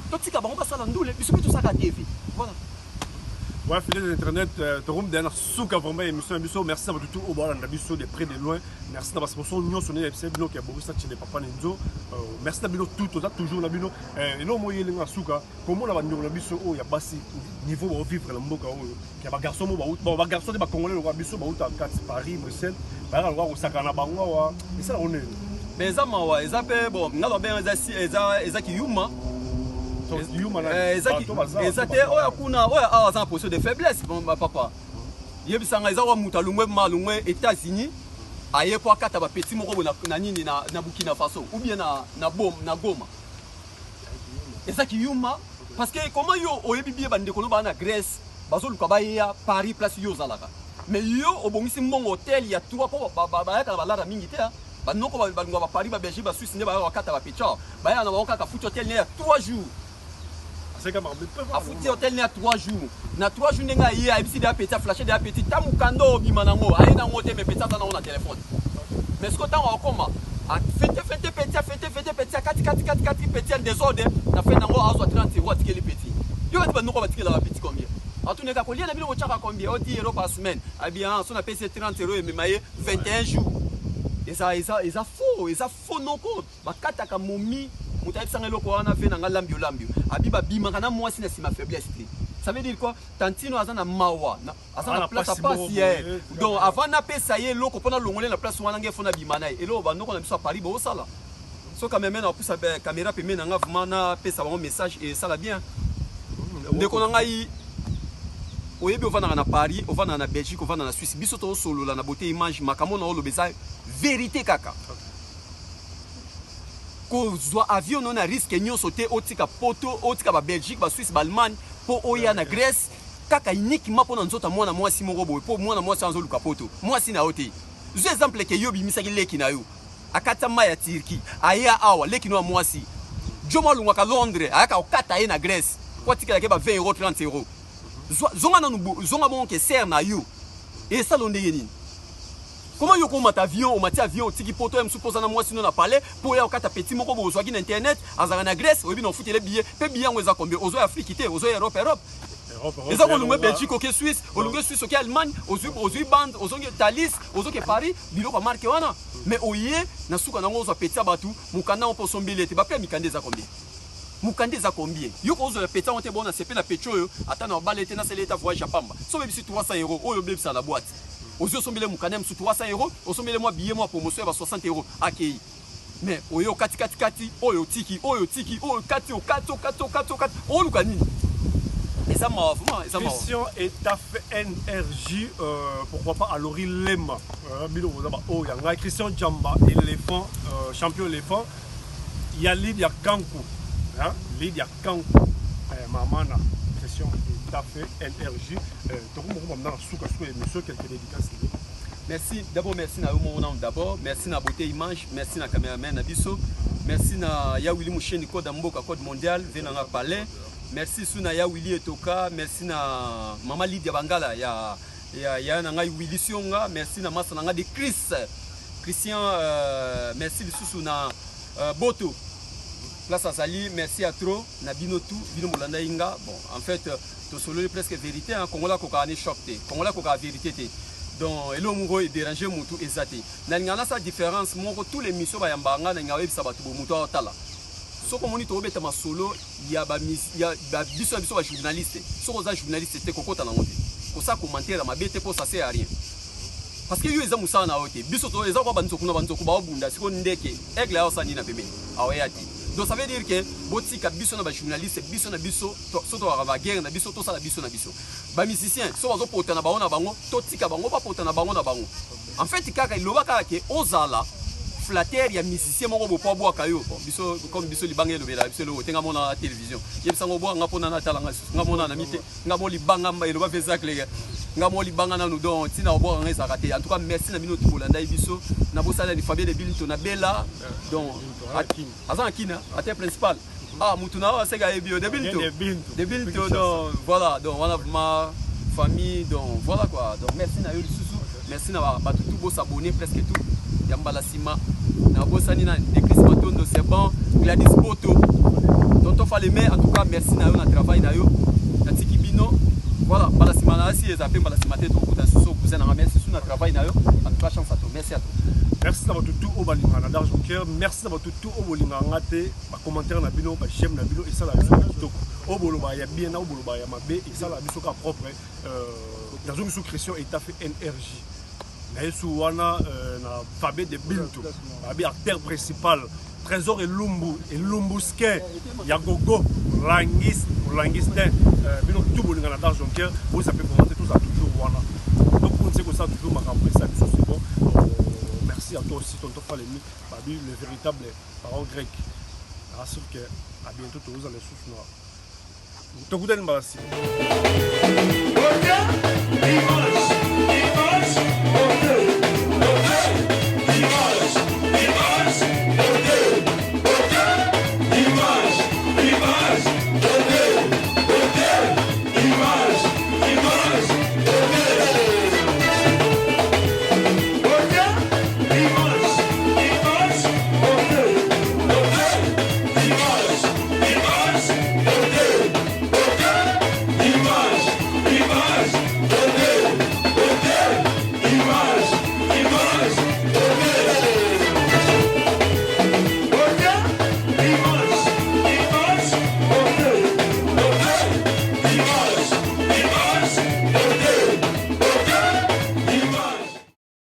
Speaker 2: to tika bango basala ndule biso bitu saka TV voilà.
Speaker 3: Ouais, fidèles d'internet, Torum dernière souka vraiment émission biso. Merci à tout au bord de biso de près de loin. Merci d'avoir sponsor Union sonné FC bino qui a beaucoup ça chez papa Nenzo. Merci à bino tout toujours la bino. Et non moyen linga souka. Comment la bino la biso oh ya basi niveau va vivre la mboka oh. Qui ba garçon ba garçon de ba congolais le biso ba uta Paris Bruxelles. Ba la wa osakana bango wa. Et ça on est.
Speaker 2: Mais ça ma wa, ça pe bon, ngalo ben eza ki yuma. Exactement. Oya kuna oya aza position de faiblesse papa. Yebisanga eza wa muta lungwe malungwe États-Unis aye kwa kata ba petit moko na nini na Burkina Faso ou bien na Goma. Ezaki yuma parce que comment yo oyebi bien bande ko ba na Grèce bazo luka ba ya Paris place yo zalaka. Mais yo obongisi mbongo hôtel ya toi po ba ya ka la mingi te ba noko ba Paris ba Belgique ba Suisse ne ba kata ba pecha ba ya na ba ka futi hôtel ne 3 jours. A foutu hôtel ne 3 jours. Na 3 jours nenga ye a ibisi de petit flasher de petit tamukando bimanango aye na ngote me petit ça na téléphone. Mais ce que tant on comment a fete petit kati petit désordre na fait nango azo 30 euros tikeli petit. Yo ba noko ba tikela ba petit combien? A tout neka ko lia na bilo chaka combien? O 10 euros par semaine. A bien son a payé 30 euros et me maye 21 jours. Et ça faux non compte. Ba kataka momi mutaïf sangelo ko wana fe nanga lambio abiba bimaka na mwasi na sima faiblesse. Ça veut dire quoi? Tantino azana mawa azana place à passer. Donc avant na pesa ye loko pona longole na place wana ngefona bimana et lo ba ndoko na biso Paris bo sala. So quand même na pousa caméra pe mena nga vraiment na pesa ba message et ça va bien. Ndeko na ngai oyebi ovana na Paris, ovana na Belgique, ovana na Suisse, biso to solo la na beauté image makamo na olobeza vérité kaka. Ko zwa avion non na risque nyonso te otika poto otika ba Belgique ba Suisse ba Allemagne po oya na Grèce kaka uniquement pona nzota mwana mwasi moko boy po mwana mwasi anzo luka poto mwasi na ote zo exemple ke yobi misaki leki na yo akata maya Turquie aya awa leki no mwasi joma lungwa ka Londres aka okata ye na Grèce kwa tika ke ba 20 euros 30 euros zonga na nubu zonga bon ke ser na yo et ça londe yenini Comment yo komata avion, on mati avion, tiki poto em supposa na moi sinon na palais pour ya okata petit moko bo zoaki na internet, azara na Grèce, obi no futi les billets, pe billet ngweza combien, ozo Afrique té, ozo Europe. Les gens ont Belgique, ok Suisse, on Suisse, ok Allemagne, ozo bande, ozo Thalys, ozo ke Paris, bilo pa marque wana. Mais oye na suka na ngozo petit abatu, mukanda on po sombele te, ba pe mikande za combien. Mukande za combien? Yo ko ozo petit on te bon na CP na petrol, ata na balete na seleta voyage à Pamba. So bebi 300 €, oyo bebi ça la boîte. Aux yeux sombele mukandem sous 300 €, au sombele moi billet moi promotion à 60 € accueilli. Mais oyo kati oyo tiki, oyo kati o lukani. Et ça m'a
Speaker 3: Christian et ta NRJ, pourquoi pas à Lori Lema, Christian Djamba, éléphant, champion éléphant, il y a Lydia Kankou, Lydia Kankou, Mamana, Christian. NRJ.
Speaker 2: Merci, d'abord merci na d'abord, merci na beauté image, merci na caméraman na biso, merci na ya Willy Moucheni code Mboka code mondial, venanga palais, merci suna ya Willy Etoka, merci na Mama Lydia Bangala ya na ngai Willy Sionga, merci na masa na de Christian, merci lisusu na Boto. Place Azali, merci à trop, Nabino tout, Bino Molanda Inga. Bon, en fait, tout solo est presque vérité, hein. Congola koka ane choqué, Congola koka vérité. Donc, et l'homme est dérangé, moutou exaté. N'a sa différence, mon tous les missions ba yambanga na ngawe sabatu moutou tala. So comme on dit tobe tama solo, il y a biso ba journaliste. So oza journaliste te kokota na ngote. Ko sa commentaire ma bete pour ça sert à rien. Parce que yo eza musana na ote. Biso to eza kwa banzoku na banzoku ba obunda siko ndeke. Aigle ya osani na peme. Awayati. Donc ça veut dire que botika biso na ba journaliste biso na biso soto wa guerre na biso to sala biso na biso ba musicien so bazo pota na bango na bango to tika bango ba pota na bango na bango en fait kaka iloba kaka ke ozala flatter ya musicien moko bo po bwaka yo biso comme biso libanga elobela biso lo tenga mona na télévision yebisa ngo bwa ngapona na tala ngamona na mite ngamo libanga mba eloba vezakle ngamo libanga na nous donc tina obwa ngeza raté en tout cas merci na bino tubolanda biso na bosala ni Fabien de Bilito na Bella donc Azan Kina, à terre principale. Ah, Moutuna, c'est gars bio de Bilto. Donc voilà, donc on a ma famille, donc voilà quoi. Donc merci na Yuri Susu, merci na tout beau s'abonner presque tout. Yambala Sima, na Bosani na Chris Matondo, c'est bon. Gladys Boto, Tonton Faleme, en tout cas merci na yo na travail na yo. Na Tiki Bino, voilà, Balasima na si les appels Balasima tête au cousin Susu, cousin na merci sur na travail na yo. En tout cas chance à toi, merci à toi.
Speaker 3: Merci d'avoir tout au balingana d'argent cœur. Merci d'avoir tout au balingana te. Ma commentaire na bino, ma j'aime na bino et ça la biso kitoko. Au boloba ya bien na au boloba ya mabe et ça la biso ka propre. Dans une sous-création et fait NRJ. Na yesu wana na Fabien de Bilto. Abi acteur principal. Trésor et Lumbuske. Ya gogo Langistin. Bino tout balingana d'argent cœur. Vous ça peut commenter tout ça toujours wana. Donc on sait que ça toujours ma campagne ça c'est bon. Merci à toi aussi, tonton Falemi, le véritable parent grec. Rassure que à bientôt tous les sous noirs. Ton coup d'enbarrassé.
Speaker 7: Image.